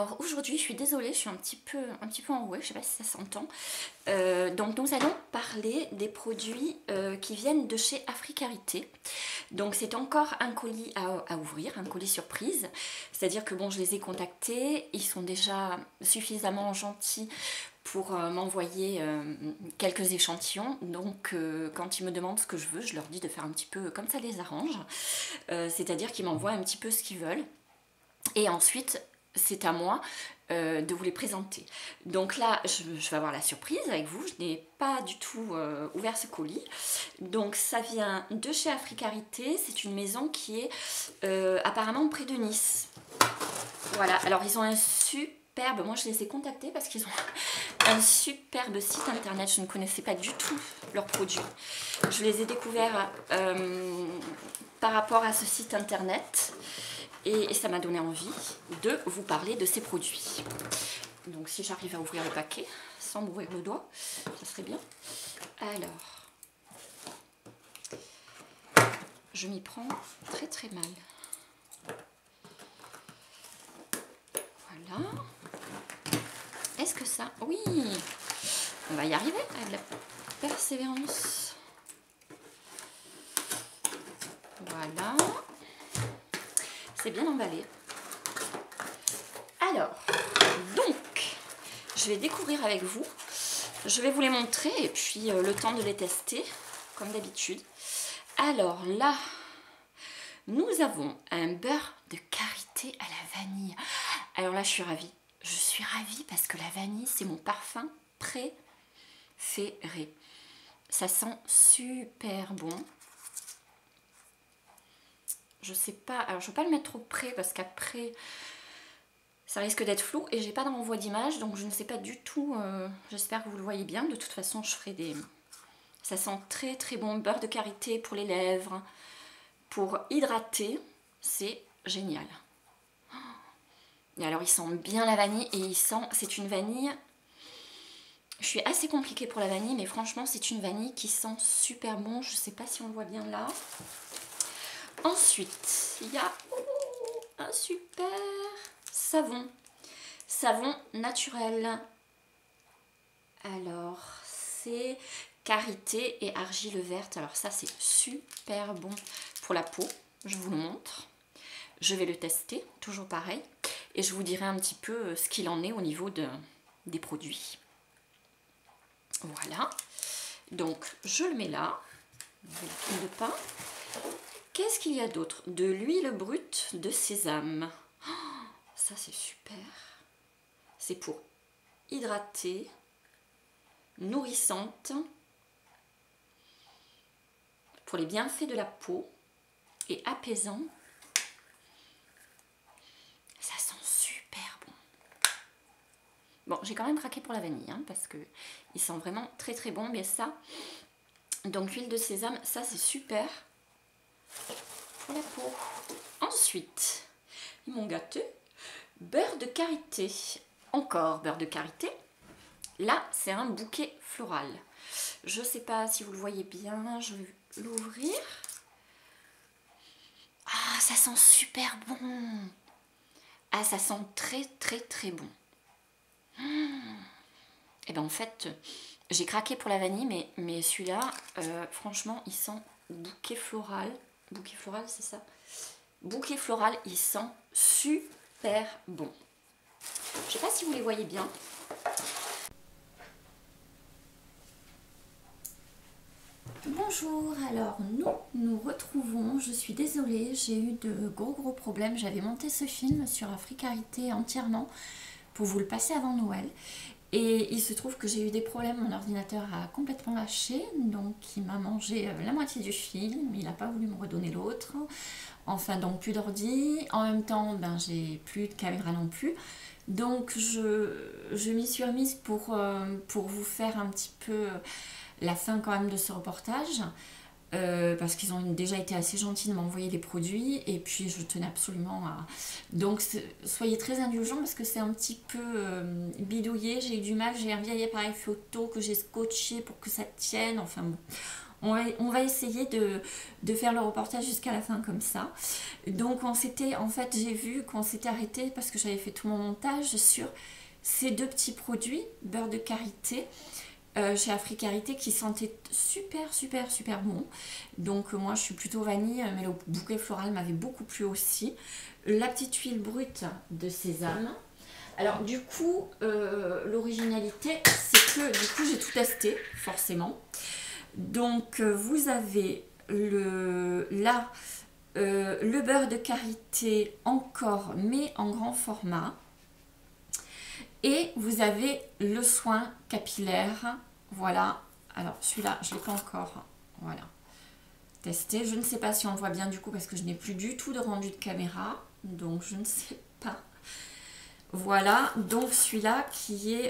Alors aujourd'hui, je suis désolée, je suis un petit peu enrouée, je ne sais pas si ça s'entend. Donc nous allons parler des produits qui viennent de chez Africarité. Donc c'est encore un colis à ouvrir, un colis surprise. C'est-à-dire que bon, je les ai contactés, ils sont déjà suffisamment gentils pour m'envoyer quelques échantillons. Donc quand ils me demandent ce que je veux, je leur dis de faire un petit peu comme ça les arrange. C'est-à-dire qu'ils m'envoient un petit peu ce qu'ils veulent. Et ensuite, c'est à moi de vous les présenter. Donc là, je vais avoir la surprise avec vous. Je n'ai pas du tout ouvert ce colis. Donc ça vient de chez Africarité. C'est une maison qui est apparemment près de Nice. Voilà, alors ils ont un superbe... Moi, je les ai contactés parce qu'ils ont un superbe site internet. Je ne connaissais pas du tout leurs produits. Je les ai découverts par rapport à ce site internet. Et ça m'a donné envie de vous parler de ces produits. Donc si j'arrive à ouvrir le paquet sans m'ouvrir le doigt, ça serait bien. Alors, je m'y prends très très mal. Voilà. Est-ce que ça... Oui, on va y arriver avec la persévérance. Voilà. C'est bien emballé. Alors, donc, je vais découvrir avec vous. Je vais vous les montrer et puis le temps de les tester, comme d'habitude. Alors là, nous avons un beurre de karité à la vanille. Alors là, je suis ravie. Je suis ravie parce que la vanille, c'est mon parfum préféré. Ça sent super bon. Je sais pas, alors je ne vais pas le mettre trop près parce qu'après ça risque d'être flou et j'ai pas de renvoi d'image, donc je ne sais pas du tout, j'espère que vous le voyez bien. De toute façon je ferai des... Ça sent très très bon, beurre de karité pour les lèvres, pour hydrater, c'est génial. Et alors il sent bien la vanille et il sent, c'est une vanille, je suis assez compliquée pour la vanille mais franchement c'est une vanille qui sent super bon, je sais pas si on le voit bien là. Ensuite, il y a un super savon. Savon naturel. Alors, c'est karité et argile verte. Alors ça, c'est super bon pour la peau. Je vous le montre. Je vais le tester, toujours pareil. Et je vous dirai un petit peu ce qu'il en est au niveau des produits. Voilà. Donc, je le mets là. Je vais la pile de pain. Qu'est-ce qu'il y a d'autre? De l'huile brute de sésame. Oh, ça c'est super. C'est pour hydrater, nourrissante, pour les bienfaits de la peau et apaisant. Ça sent super bon. Bon, j'ai quand même craqué pour la vanille, hein, parce que il sent vraiment très très bon. Mais ça, donc l'huile de sésame, ça c'est super. Pour la peau. Ensuite, ils m'ont gâté. Beurre de karité. Encore beurre de karité. Là, c'est un bouquet floral. Je ne sais pas si vous le voyez bien. Je vais l'ouvrir. Ah, ça sent super bon. Ah, ça sent très très très bon. Et bien en fait, j'ai craqué pour la vanille, mais celui-là, franchement, il sent bouquet floral. Bouquet floral, c'est ça? Bouquet floral, il sent super bon. Je ne sais pas si vous les voyez bien. Bonjour, alors nous retrouvons. Je suis désolée, j'ai eu de gros problèmes. J'avais monté ce film sur Africarité entièrement pour vous le passer avant Noël. Et il se trouve que j'ai eu des problèmes, mon ordinateur a complètement lâché, donc il m'a mangé la moitié du film, il n'a pas voulu me redonner l'autre. Enfin, donc plus d'ordi, en même temps, ben, j'ai plus de caméra non plus. Donc je m'y suis remise pour vous faire un petit peu la fin quand même de ce reportage. Parce qu'ils ont déjà été assez gentils de m'envoyer les produits et puis je tenais absolument à... Donc soyez très indulgents parce que c'est un petit peu bidouillé, j'ai eu du mal, j'ai un vieil appareil photo que j'ai scotché pour que ça tienne, enfin bon, On va essayer de faire le reportage jusqu'à la fin comme ça. Donc en fait j'ai vu qu'on s'était arrêté parce que j'avais fait tout mon montage sur ces deux petits produits, beurre de karité, chez Africarité, qui sentaient super bon. Donc moi je suis plutôt vanille, mais le bouquet floral m'avait beaucoup plu aussi. La petite huile brute de sésame. Alors du coup, l'originalité, c'est que du coup j'ai tout testé, forcément. Donc vous avez le beurre de karité encore, mais en grand format. Et vous avez le soin capillaire. Voilà. Alors celui-là, je ne l'ai pas encore. Voilà. Testé. Je ne sais pas si on le voit bien du coup parce que je n'ai plus du tout de rendu de caméra. Donc je ne sais pas. Voilà. Donc celui-là qui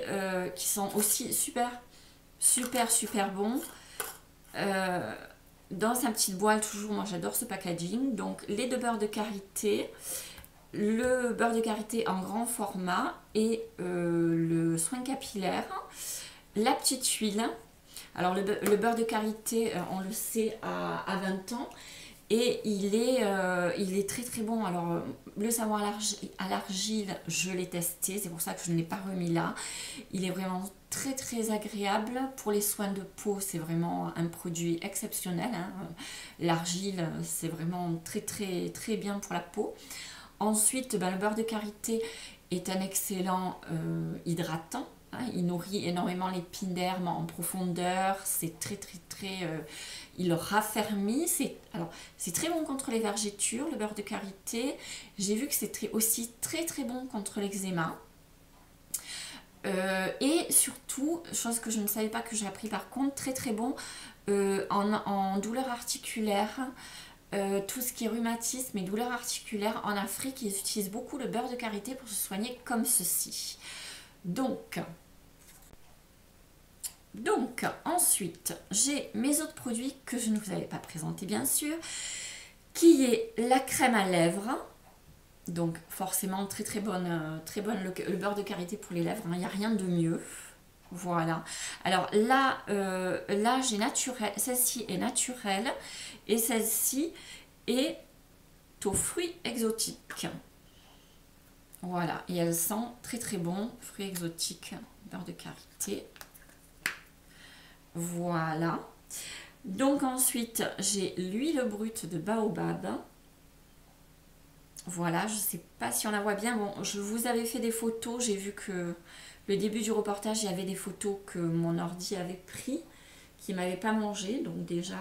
sent aussi super bons. Dans sa petite boîte toujours, moi j'adore ce packaging. Donc les deux beurres de karité, le beurre de karité en grand format et le soin capillaire, la petite huile. Alors le beurre de karité, on le sait, à 20 ans et il est très bon. Alors le savon à l'argile, je l'ai testé, c'est pour ça que je ne l'ai pas remis là. Il est vraiment très agréable pour les soins de peau, c'est vraiment un produit exceptionnel, hein. L'argile, c'est vraiment très bien pour la peau. Ensuite, le beurre de karité est un excellent hydratant, hein. Il nourrit énormément l'épiderme en profondeur, c'est il raffermit. C'est très bon contre les vergetures, le beurre de karité. J'ai vu que c'est aussi très bon contre l'eczéma. Et surtout, chose que je ne savais pas, que j'ai appris par contre, très bon en douleur articulaire, tout ce qui est rhumatisme et douleur articulaire. En Afrique, ils utilisent beaucoup le beurre de karité pour se soigner comme ceci. Donc ensuite, j'ai mes autres produits que je ne vous avais pas présentés bien sûr, qui est la crème à lèvres. Donc forcément très bonne le beurre de karité pour les lèvres, hein, il n'y a rien de mieux. Voilà. Alors là j'ai naturel, celle-ci est naturelle et celle-ci est aux fruits exotiques. Voilà, et elle sent très bon, fruits exotiques, beurre de karité. Voilà. Donc ensuite j'ai l'huile brute de baobab. Voilà, je ne sais pas si on la voit bien. Bon, je vous avais fait des photos. J'ai vu que le début du reportage, il y avait des photos que mon ordi avait pris, qui ne m'avaient pas mangé. Donc déjà,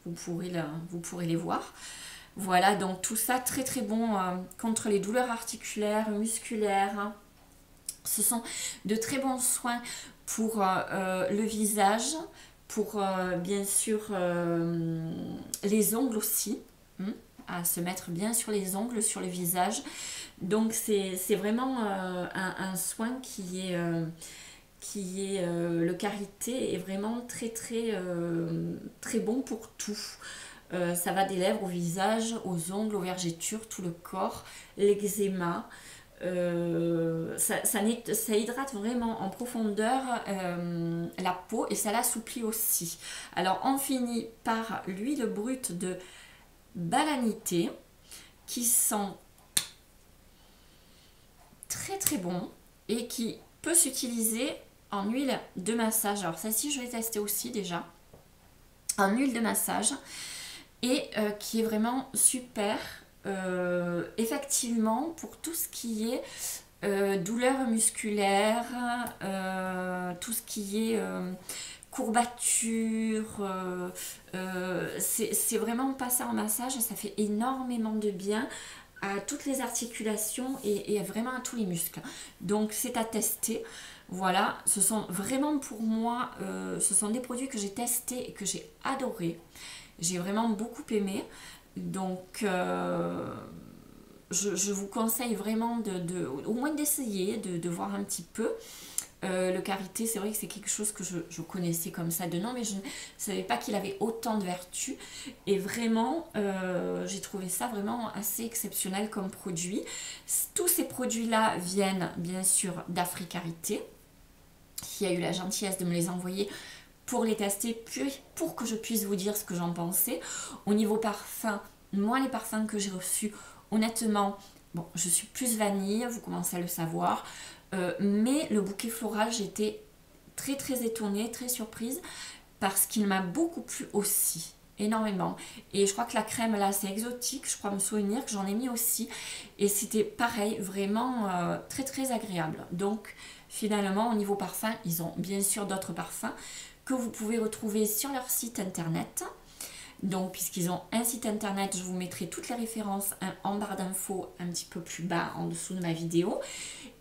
vous pourrez les voir. Voilà, donc tout ça très bon contre les douleurs articulaires, musculaires. Ce sont de très bons soins pour le visage, pour bien sûr les ongles aussi. À se mettre bien sur les ongles, sur le visage. Donc c'est vraiment un soin qui est le karité est vraiment très bon pour tout. Ça va des lèvres au visage, aux ongles, aux vergetures, tout le corps, l'eczéma. Ça hydrate vraiment en profondeur la peau et ça l'assouplit aussi. Alors on finit par l'huile brute de balanité qui sent très bon et qui peut s'utiliser en huile de massage. Alors celle-ci je l'ai testée aussi déjà en huile de massage et qui est vraiment super effectivement pour tout ce qui est douleur musculaire, tout ce qui est courbatures, c'est vraiment passer en massage, ça fait énormément de bien à toutes les articulations et vraiment à tous les muscles. Donc c'est à tester. Voilà, ce sont vraiment pour moi, ce sont des produits que j'ai testés et que j'ai adoré. J'ai vraiment beaucoup aimé. Donc je vous conseille vraiment au moins d'essayer, de voir un petit peu. Le karité, c'est vrai que c'est quelque chose que je connaissais comme ça de nom, mais je ne savais pas qu'il avait autant de vertus. Et vraiment, j'ai trouvé ça vraiment assez exceptionnel comme produit. Tous ces produits-là viennent bien sûr d'Africarité, qui a eu la gentillesse de me les envoyer pour les tester, puis pour que je puisse vous dire ce que j'en pensais. Au niveau parfum, moi les parfums que j'ai reçus, honnêtement, bon, je suis plus vanille, vous commencez à le savoir, mais le bouquet floral, j'étais très très étonnée, très surprise, parce qu'il m'a beaucoup plu aussi, énormément. Et je crois que la crème là, c'est exotique, je crois me souvenir que j'en ai mis aussi, et c'était pareil, vraiment très très agréable. Donc finalement, au niveau parfum, ils ont bien sûr d'autres parfums que vous pouvez retrouver sur leur site internet. Donc, puisqu'ils ont un site internet, je vous mettrai toutes les références en barre d'infos un petit peu plus bas en dessous de ma vidéo.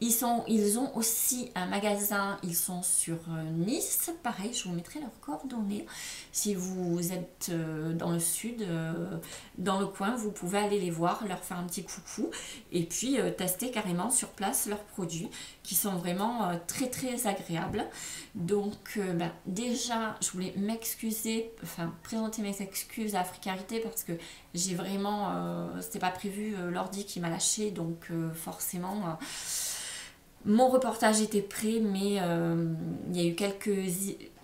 Ils ont aussi un magasin, ils sont sur Nice, pareil, je vous mettrai leurs coordonnées. Si vous êtes dans le sud, dans le coin, vous pouvez aller les voir, leur faire un petit coucou et puis tester carrément sur place leurs produits qui sont vraiment très très agréables. Donc déjà, je voulais m'excuser, enfin présenter mes excuses à Africarité parce que j'ai vraiment, c'était pas prévu, l'ordi qui m'a lâché, donc forcément... Mon reportage était prêt, mais il y a eu quelques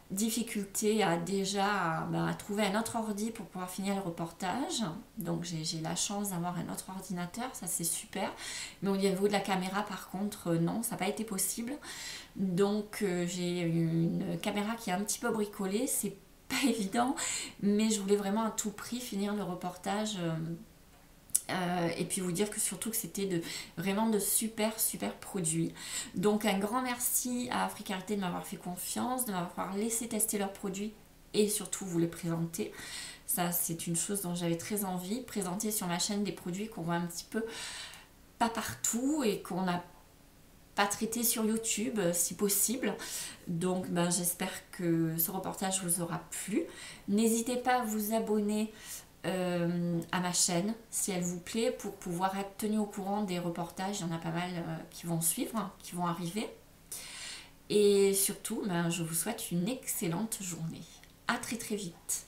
difficultés à trouver un autre ordi pour pouvoir finir le reportage. Donc j'ai la chance d'avoir un autre ordinateur, ça c'est super. Mais au niveau de la caméra, par contre, non, ça n'a pas été possible. Donc j'ai une caméra qui est un petit peu bricolée, c'est pas évident, mais je voulais vraiment à tout prix finir le reportage. Et puis vous dire que surtout que c'était vraiment de super produits. Donc un grand merci à Africarité de m'avoir fait confiance, de m'avoir laissé tester leurs produits et surtout vous les présenter. Ça c'est une chose dont j'avais très envie, présenter sur ma chaîne des produits qu'on voit un petit peu pas partout et qu'on n'a pas traité sur YouTube si possible. Donc j'espère que ce reportage vous aura plu. N'hésitez pas à vous abonner à ma chaîne si elle vous plaît pour pouvoir être tenu au courant des reportages. Il y en a pas mal qui vont suivre, qui vont arriver. Et surtout, je vous souhaite une excellente journée. À très vite.